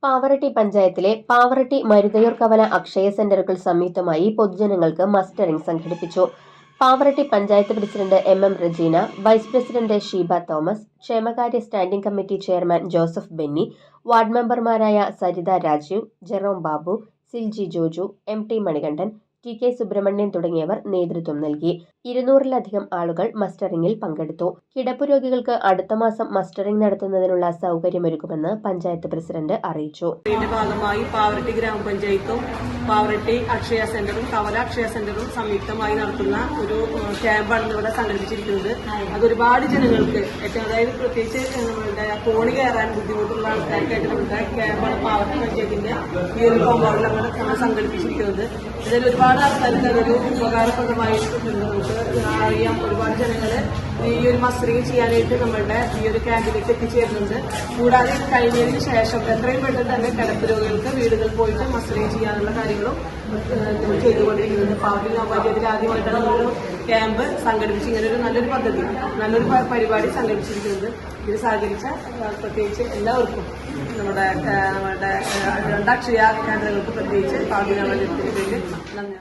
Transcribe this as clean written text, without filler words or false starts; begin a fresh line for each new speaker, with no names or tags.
പാവറട്ടി പഞ്ചായത്തിലെ പാവറട്ടി മരുതയൂർ കവല അക്ഷയ സെന്ററുകൾ സംയുക്തമായി പൊതുജനങ്ങൾക്ക് മസ്റ്ററിംഗ് സംഘടിപ്പിച്ചു. Pavaratty panchayat president M Rejeena, vice president Sheeba Thomas, ക്ഷേമകാര്യ standing committee chairman Joseph Benny, ward മെമ്പർമാരായ സരിത രാജീവ്, ജെറോം ബാബു, സിൽജി ജോജു, ടി മണികണ്ഠൻ, കെ സുബ്രഹ്മണ്യൻ തുടങ്ങിയവർ നേതൃത്വം നൽകി. 200-ലധികം ആളുകൾ മസ്റ്ററിംഗിൽ പങ്കെടുത്തു. കിടപ്പു രോഗികൾക്ക് അടുത്ത മാസം മസ്റ്ററിംഗ് നടത്തുന്നതിനുള്ള സൗകര്യമൊരുക്കുമെന്ന് പഞ്ചായത്ത് പ്രസിഡന്റ് അറിയിച്ചു.
ഇതിന്റെ ഭാഗമായി പാവറട്ടി ഗ്രാമപഞ്ചായത്തും പാവറട്ടി അക്ഷയ സെന്ററും കവല അക്ഷയ സെന്ററും സംയുക്തമായി നടത്തുന്ന ഒരു ക്യാമ്പാണ് ഇവിടെ സംഘടിപ്പിച്ചിരിക്കുന്നത്. അത് ഒരുപാട് ജനങ്ങൾക്ക് അതായത് പ്രത്യേകിച്ച് നമ്മളുടെ കോണി കയറാൻ ബുദ്ധിമുട്ടുള്ള ആൾക്കാർക്കായിട്ട് നമ്മുടെ ക്യാമ്പാണ് പാവറട്ടി പഞ്ചായത്തിന്റെ ഈ ഒരു കോമ്പൗണ്ടിൽ നമ്മൾ സംഘടിപ്പിച്ചിരിക്കുന്നത്. ഇതിൽ ഒരുപാട് ആൾക്കാർക്ക് അതൊരു ഉപകാരപ്രദമായിട്ടുണ്ട്. നമുക്ക് അറിയാം, ഒരുപാട് ജനങ്ങൾ ഈ ഒരു മസ്റ്ററിംഗ് ചെയ്യാനായിട്ട് നമ്മളുടെ ഈ ഒരു ക്യാമ്പിലേക്ക് എത്തിച്ചേരുന്നുണ്ട്. കൂടാതെ കഴിഞ്ഞതിന് ശേഷം എത്രയും പെട്ടെന്ന് തന്നെ കിടപ്പ് രോഗികൾക്ക് വീടുകളിൽ പോയിട്ട് മസ്റ്ററിംഗ് ചെയ്യാനുള്ള കാര്യങ്ങളും നമ്മൾ ചെയ്തുകൊണ്ടിരിക്കുന്നുണ്ട്. പാവറട്ടി ഗ്രാമപഞ്ചായത്തിൽ ആദ്യമായിട്ടാണ് ഒരു ക്യാമ്പ് സംഘടിപ്പിച്ച് ഇങ്ങനെ ഒരു നല്ലൊരു പദ്ധതി, നല്ലൊരു പരിപാടി സംഘടിപ്പിച്ചിരിക്കുന്നത്. ഇത് സഹകരിച്ച പ്രത്യേകിച്ച് എല്ലാവർക്കും നമ്മുടെ 2 അക്ഷയ കേന്ദ്രങ്ങൾക്ക് പ്രത്യേകിച്ച് പാവറട്ടി ഗ്രാമപഞ്ചായത്തിന് വേണ്ടി നന്ദി.